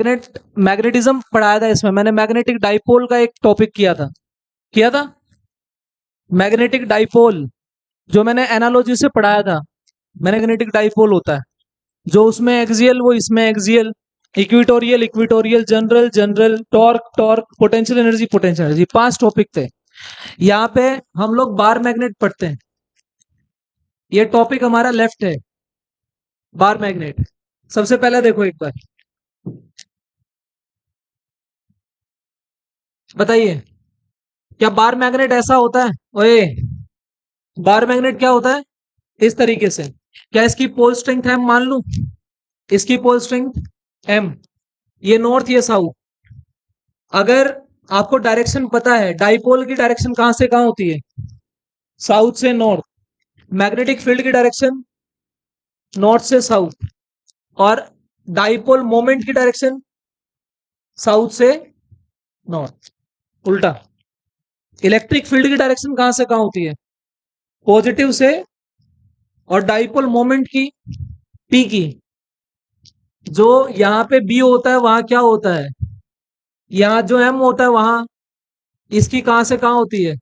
Magnetism पढ़ाया था इसमें मैंने, मैग्नेटिक डाइपोल का एक टॉपिक किया था मैग्नेटिक डाइपोल, जो मैंने एनालॉजी से पढ़ाया था। मैग्नेटिक डाइपोल होता है जो उसमें एक्सियल, वो इसमें axial, equatorial equatorial, general general, torque torque, potential energy potential energy, 5 topic थे। यहाँ पे हम लोग बार मैग्नेट पढ़ते हैं। ये टॉपिक हमारा लेफ्ट है, बार मैग्नेट। सबसे पहले देखो एक बार, बताइए क्या बार मैग्नेट ऐसा होता है? ओए, बार मैग्नेट क्या होता है? इस तरीके से। क्या इसकी पोल स्ट्रेंथ एम मान लूं? इसकी पोल स्ट्रेंथ एम, ये नॉर्थ ये साउथ। अगर आपको डायरेक्शन पता है, डाइपोल की डायरेक्शन कहां से कहां होती है? साउथ से नॉर्थ। मैग्नेटिक फील्ड की डायरेक्शन नॉर्थ से साउथ। और डाइपोल मोमेंट की डायरेक्शन साउथ से नॉर्थ, उल्टा। इलेक्ट्रिक फील्ड की डायरेक्शन कहां से कहां होती है? पॉजिटिव से। और डाइपोल मोमेंट की, पी की, जो यहां पे बी होता है वहां क्या होता है? यहां जो एम होता है वहां, इसकी कहां से कहां होती है?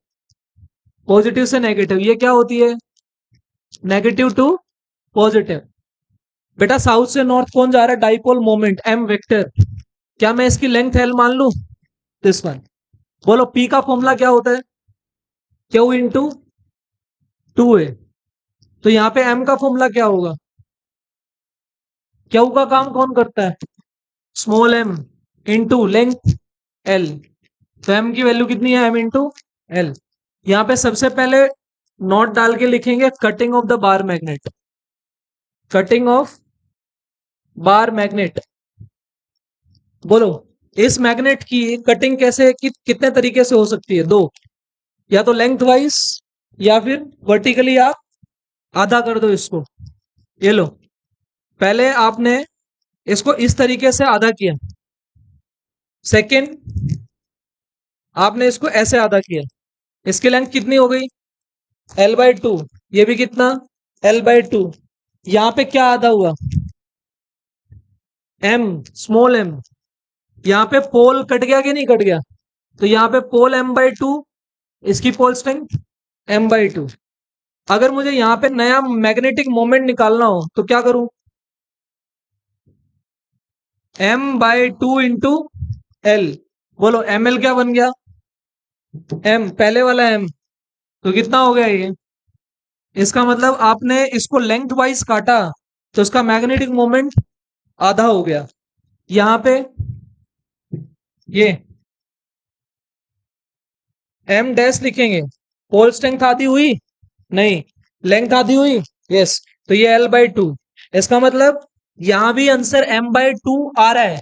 पॉजिटिव से नेगेटिव। ये क्या होती है? Negative to positive. बेटा साउथ से नॉर्थ कौन जा रहा है? Dipole moment M vector. क्या मैं इसकी लेंथ एल मान लू? This one. बोलो पी का फॉर्मूला क्या होता है? Q into 2a। तो यहां पे एम का फॉर्मूला क्या होगा? क्यू का काम कौन करता है? Small M into length L. तो एम की वैल्यू कितनी है? M into L. यहां पे सबसे पहले नोट डाल के लिखेंगे cutting of the bar magnet. Cutting of bar magnet. बोलो इस मैग्नेट की कटिंग कैसे, कितने तरीके से हो सकती है? 2, या तो लेंथ वाइज या फिर वर्टिकली आप आधा कर दो इसको। ये लो, पहले आपने इसको इस तरीके से आधा किया, सेकंड आपने इसको ऐसे आधा किया। इसकी लेंथ कितनी हो गई? L/2। ये भी कितना? L/2। यहां पे क्या आधा हुआ? M, small m। यहां पे पोल कट गया कि नहीं कट गया? तो यहां पे पोल M/2, इसकी पोल स्ट्रेंथ M/2। अगर मुझे यहां पे नया मैग्नेटिक मोमेंट निकालना हो तो क्या करूं? M/2 into L. बोलो ML क्या बन गया? M, पहले वाला M। तो कितना हो गया ये? इसका मतलब आपने इसको लेंथ वाइज काटा तो इसका मैग्नेटिक मोमेंट आधा हो गया। यहां पे ये M डैश लिखेंगे, पोल स्ट्रेंथ आधी हुई? नहीं। लेंथ आधी हुई? यस। तो ये L/2। इसका मतलब यहां भी आंसर M/2 आ रहा है,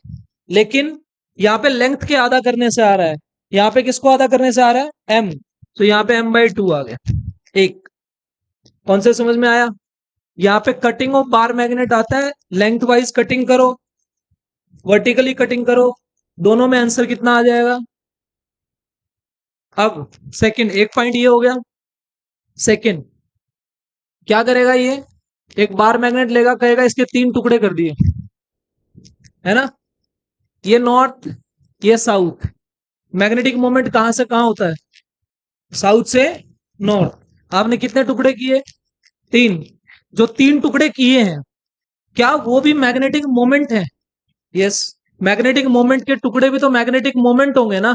लेकिन यहां पे लेंथ के आधा करने से आ रहा है। यहां पे किसको आधा करने से आ रहा है? M। तो यहां पे M/2 आ गया। एक कौन से समझ में आया? यहाँ पे कटिंग ऑफ बार मैग्नेट आता है, लेंथ वाइज कटिंग करो, वर्टिकली कटिंग करो, दोनों में आंसर कितना आ जाएगा? अब सेकंड, एक पॉइंट ये हो गया। सेकंड क्या करेगा ये? एक बार मैग्नेट लेगा, कहेगा इसके 3 टुकड़े कर दिए, है ना? ये नॉर्थ, ये साउथ। मैग्नेटिक मोमेंट कहां से कहां होता है? साउथ से नॉर्थ। आपने कितने टुकड़े किए? 3। जो 3 टुकड़े किए हैं, क्या वो भी मैग्नेटिक मोमेंट है? यस। मैग्नेटिक मोमेंट के टुकड़े भी तो मैग्नेटिक मोमेंट होंगे ना?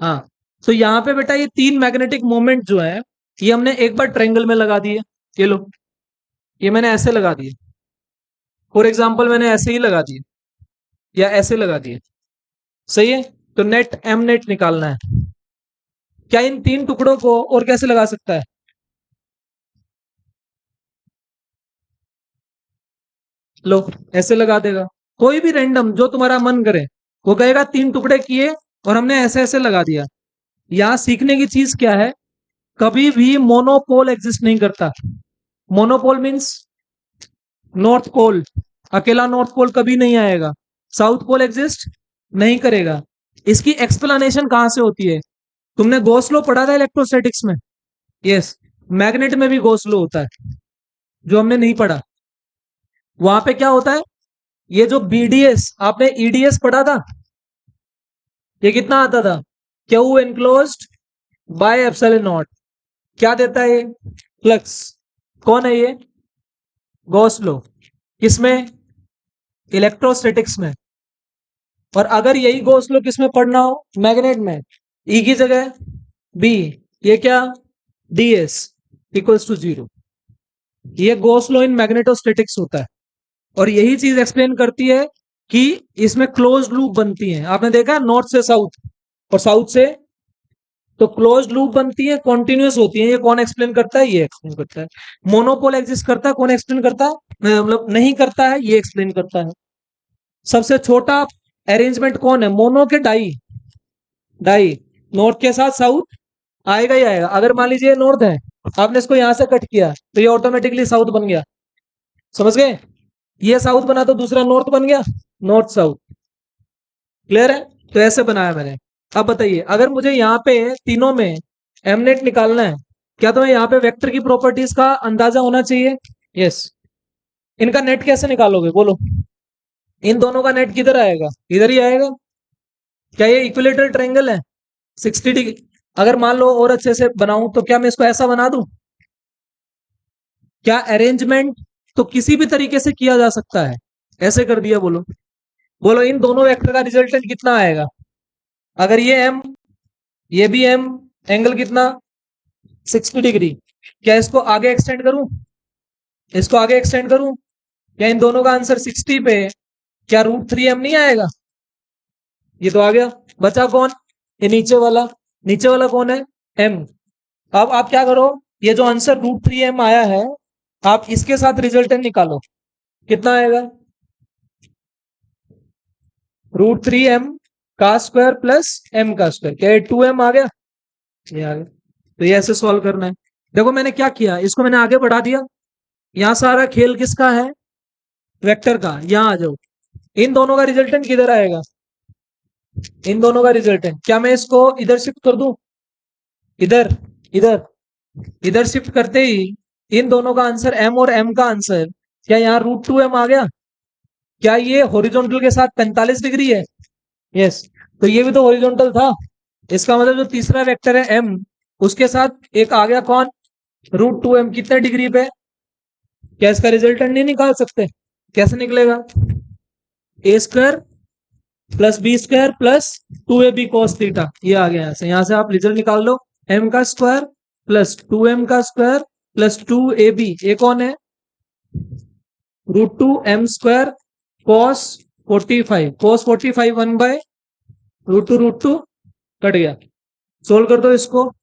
हाँ। तो यहाँ पे बेटा ये 3 मैग्नेटिक मोमेंट जो है, ये हमने एक बार ट्रायंगल में लगा दिए। ये लो, ये मैंने ऐसे लगा दिए। फॉर एग्जाम्पल मैंने ऐसे ही लगा दिए या ऐसे लगा दिए, सही है? तो नेट एम नेट निकालना है। क्या इन 3 टुकड़ों को और कैसे लगा सकता है? लो, ऐसे लगा देगा। कोई भी रैंडम जो तुम्हारा मन करे, वो कहेगा 3 टुकड़े किए और हमने ऐसे ऐसे लगा दिया। यहाँ सीखने की चीज क्या है? कभी भी मोनोपोल एग्जिस्ट नहीं करता। मोनोपोल मीन्स नॉर्थ पोल, अकेला नॉर्थ पोल कभी नहीं आएगा। साउथ पोल एग्जिस्ट नहीं करेगा। इसकी एक्सप्लेनेशन कहां से होती है? तुमने गॉस लॉ पढ़ा था इलेक्ट्रोस्टैटिक्स में? यस। मैग्नेट में भी गॉस लॉ होता है, जो हमने नहीं पढ़ा। वहां पे क्या होता है? ये जो बीडीएस आपने ईडीएस पढ़ा था, ये कितना आता था? Q enclosed by epsilon not. क्या देता है ये? फ्लक्स। कौन है ये? Gauss law. किसमें? इलेक्ट्रोस्टैटिक्स में। और अगर यही गॉस लॉ किसमें पढ़ना हो? मैग्नेट में। ई की जगह बी, ये क्या? DS equals to 0। ये गॉस लॉ इन मैग्नेटोस्टैटिक्स होता है। और यही चीज एक्सप्लेन करती है कि इसमें क्लोज लूप बनती है। आपने देखा नॉर्थ से साउथ और साउथ से, तो क्लोज लूप बनती है, कॉन्टिन्यूस होती है। ये कौन एक्सप्लेन करता है? ये एक्सप्लेन करता है। मोनोपोल एग्जिस्ट करता है, कौन एक्सप्लेन करता है? मतलब नहीं करता है, ये एक्सप्लेन करता है। सबसे छोटा अरेंजमेंट कौन है? मोनो के डाई? डाई। नॉर्थ के साथ साउथ आएगा ही आएगा। अगर मान लीजिए नॉर्थ है, आपने इसको यहां से कट किया तो ये ऑटोमेटिकली साउथ बन गया। समझ गए? ये साउथ बना तो दूसरा नॉर्थ बन गया, नॉर्थ साउथ। क्लियर है? तो ऐसे बनाया मैंने। अब बताइए, अगर मुझे यहाँ पे तीनों में एमनेट निकालना है, क्या तुम्हें यहाँ पे वेक्टर की प्रॉपर्टीज का अंदाजा होना चाहिए? यस। इनका नेट कैसे निकालोगे बोलो? इन दोनों का नेट किधर आएगा? इधर ही आएगा। क्या ये इक्विलेटरल ट्रायंगल है? 60 डिग्री। अगर मान लो और अच्छे से बनाऊं तो क्या मैं इसको ऐसा बना दूं? क्या अरेंजमेंट तो किसी भी तरीके से किया जा सकता है। ऐसे कर दिया, बोलो। बोलो इन दोनों वेक्टर का रिजल्टेंट कितना आएगा? अगर ये एम, ये भी एम, एंगल कितना? 60 डिग्री। क्या इसको आगे एक्सटेंड करूं? इसको आगे एक्सटेंड करूं? क्या इन दोनों का आंसर 60 पे क्या √3m नहीं आएगा? ये तो आ गया। बचा कौन? ये नीचे वाला। नीचे वाला कौन है? m। अब आप क्या करो, ये जो आंसर √3m आया है, आप इसके साथ रिजल्टेंट निकालो। कितना आएगा? √3m का स्क्वायर प्लस m का स्क्वायर। क्या ये 2m आ गया? ये आ गया। तो ये ऐसे सॉल्व करना है। देखो मैंने क्या किया, इसको मैंने आगे बढ़ा दिया। यहाँ सारा खेल किसका है? वेक्टर का। यहाँ आ जाओ। इन दोनों का रिजल्टेंट किधर आएगा? इन दोनों का रिजल्टेंट, क्या मैं इसको इधर शिफ्ट कर दूं? इधर, इधर, इधर शिफ्ट करते ही इन दोनों का आंसर m और m का आंसर, क्या यहाँ √2m आ गया? क्या ये हॉरिजॉन्टल के साथ 45 डिग्री है? यस। तो ये भी तो हॉरिजॉन्टल था। इसका मतलब जो तीसरा वेक्टर है m, उसके साथ एक आ गया कौन? √2m। कितने डिग्री पे? क्या इसका रिजल्टेंट नहीं निकाल सकते? कैसे निकलेगा? A square plus B square plus 2ab cos theta. ये आ गया। यहाँ से आप रिजल्ट निकाल लो। m का स्क्वायर प्लस 2m का स्क्वायर प्लस 2ab, ये कौन है? √2m square cos 45। cos 45 1/√2 cut गया। सोल्व कर दो इसको।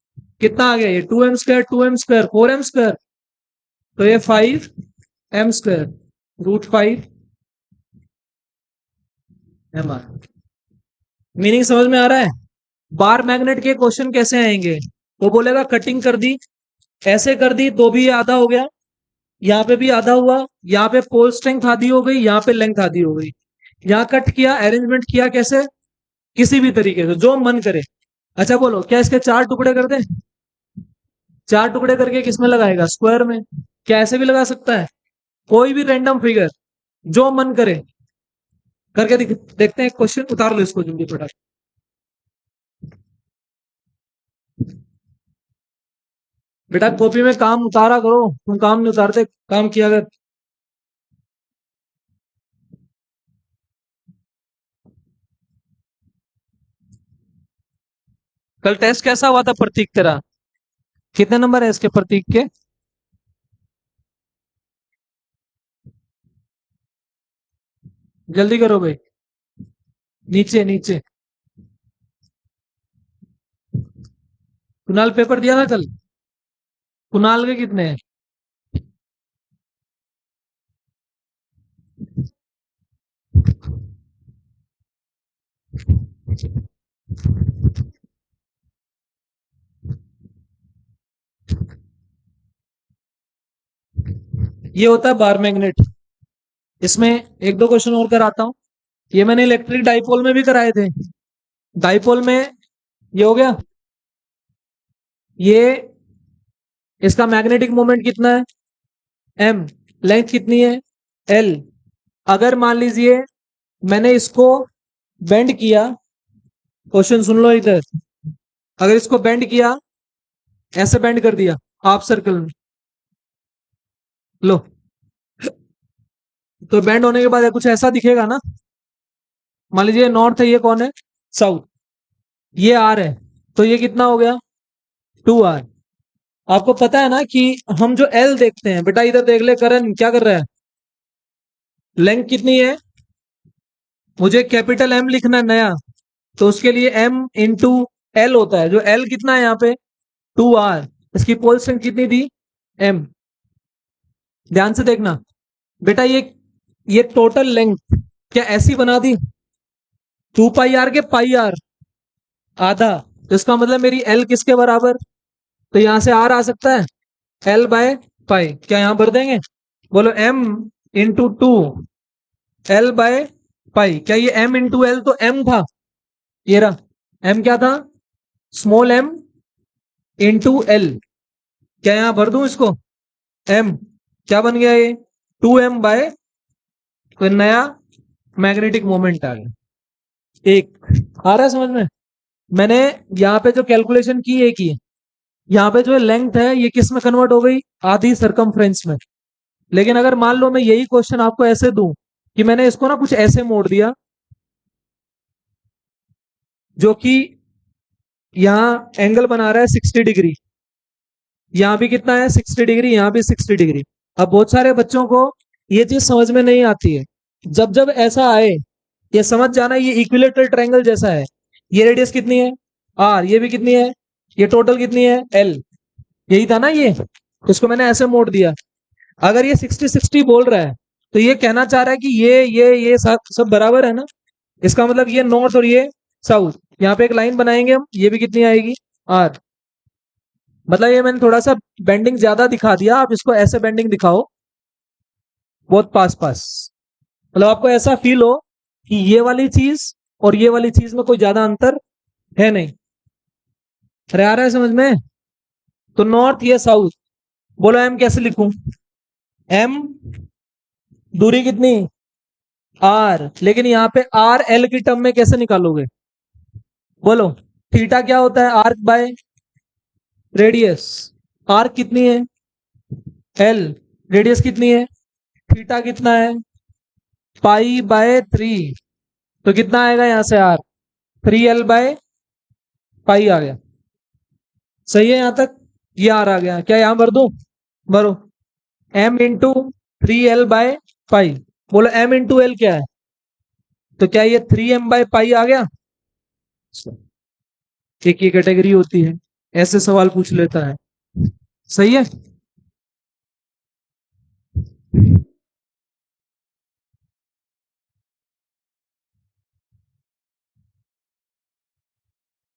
कितना आ गया? ये 2m square, 2m square, 4m square, तो ये 5m स्क्वायर √5 m। मीनिंग समझ में आ रहा है? बार मैग्नेट के क्वेश्चन कैसे आएंगे? वो बोलेगा कटिंग कर दी, ऐसे कर दी तो भी ये आधा हो गया, यहाँ पे भी आधा हुआ, यहाँ पे पोल स्ट्रेंथ आधी हो गई, यहाँ पे लेंथ आधी हो गई। यहाँ कट किया, अरेंजमेंट किया, कैसे? किसी भी तरीके से जो मन करे। अच्छा बोलो, क्या इसके 4 टुकड़े कर दें? 4 टुकड़े करके किसमें लगाएगा? स्क्वायर में। क्या ऐसे भी लगा सकता है? कोई भी रैंडम फिगर जो मन करे करके देखते हैं। क्वेश्चन उतार लो इसको जल्दी फटाफट। बेटा कॉपी में काम उतारा करो, तुम काम नहीं उतारते, काम किया कर। कल टेस्ट कैसा हुआ था प्रतीक तेरा? कितने नंबर है इसके प्रतीक के? जल्दी करो भाई। नीचे नीचे। कुणाल पेपर दिया था कल? कुणाल के कितने हैं? ये होता है बार मैग्नेट। इसमें एक दो क्वेश्चन और कराता हूं। ये मैंने इलेक्ट्रिक डाइपोल में भी कराए थे। डाइपोल में ये हो गया। ये इसका मैग्नेटिक मोमेंट कितना है? m। लेंथ कितनी है? l। अगर मान लीजिए मैंने इसको बेंड किया, क्वेश्चन सुन लो इधर, अगर इसको बेंड किया, ऐसे बेंड कर दिया हाफ सर्कल में, लो, तो बेंड होने के बाद कुछ ऐसा दिखेगा ना। मान लीजिए नॉर्थ है, ये कौन है, साउथ, ये आर है, तो ये कितना हो गया, 2r। आपको पता है ना कि हम जो एल देखते हैं, बेटा इधर देख ले, करण क्या कर रहा है, लेंथ कितनी है, मुझे कैपिटल एम लिखना है नया, तो उसके लिए एम इंटू एल होता है, जो एल कितना है यहाँ पे 2r, इसकी पोल स्ट्रेंथ कितनी थी, एम। ध्यान से देखना बेटा, ये टोटल लेंथ क्या ऐसी बना दी, 2 पाई आर के पाई आर आधा, तो इसका मतलब मेरी एल किसके बराबर, तो यहां से आर आ सकता है एल बाय पाई, क्या यहां भर देंगे, बोलो M into 2 L by pi, क्या ये एम इंटू एल तो एम था, ये रहा एम, क्या था स्मॉल एम इंटू एल, क्या यहां भर दूं इसको, एम क्या बन गया ये 2m बाय, कोई नया मैग्नेटिक मोमेंट आ गया। एक आ रहा है समझ में, मैंने यहाँ पे जो कैलकुलेशन की एक ही, यहाँ पे जो लेंथ है ये किस में कन्वर्ट हो गई, आधी सरकमफ्रेंस में। लेकिन अगर मान लो मैं यही क्वेश्चन आपको ऐसे दूं कि मैंने इसको ना कुछ ऐसे मोड़ दिया, जो कि यहाँ एंगल बना रहा है 60 डिग्री, यहाँ भी कितना है 60 डिग्री, यहाँ भी 60 डिग्री। अब बहुत सारे बच्चों को ये चीज समझ में नहीं आती है, जब जब ऐसा आए ये समझ जाना ये इक्विलेटरल ट्रायंगल जैसा है, ये रेडियस कितनी है आर, ये भी कितनी है, ये टोटल कितनी है एल, यही था ना ये, इसको मैंने ऐसे मोड़ दिया। अगर ये 60-60 बोल रहा है तो ये कहना चाह रहा है कि ये सब बराबर है ना, इसका मतलब ये नॉर्थ और ये साउथ, यहाँ पे एक लाइन बनाएंगे हम, ये भी कितनी आएगी आर, मतलब ये मैंने थोड़ा सा बेंडिंग ज्यादा दिखा दिया, आप इसको ऐसे बेंडिंग दिखाओ बहुत पास पास, मतलब आपको ऐसा फील हो कि ये वाली चीज और ये वाली चीज में कोई ज्यादा अंतर है नहीं। अरे आ रहा है समझ में, तो नॉर्थ ये साउथ, बोलो एम कैसे लिखूं, एम दूरी कितनी आर, लेकिन यहाँ पे आर एल की टर्म में कैसे निकालोगे, बोलो थीटा क्या होता है आर्क बाय रेडियस, आर्क कितनी है एल, रेडियस कितनी है, थीटा कितना है पाई बाय 3, तो कितना आएगा यहां से आर 3l बाय पाई आ गया, सही है यहां तक, ये आर आ गया, क्या यहां भर दो, भरो m into 3l by pi, बोलो m इंटू एल क्या है, तो क्या ये 3m बाय पाई आ गया। एक ये कैटेगरी होती है, ऐसे सवाल पूछ लेता है, सही है।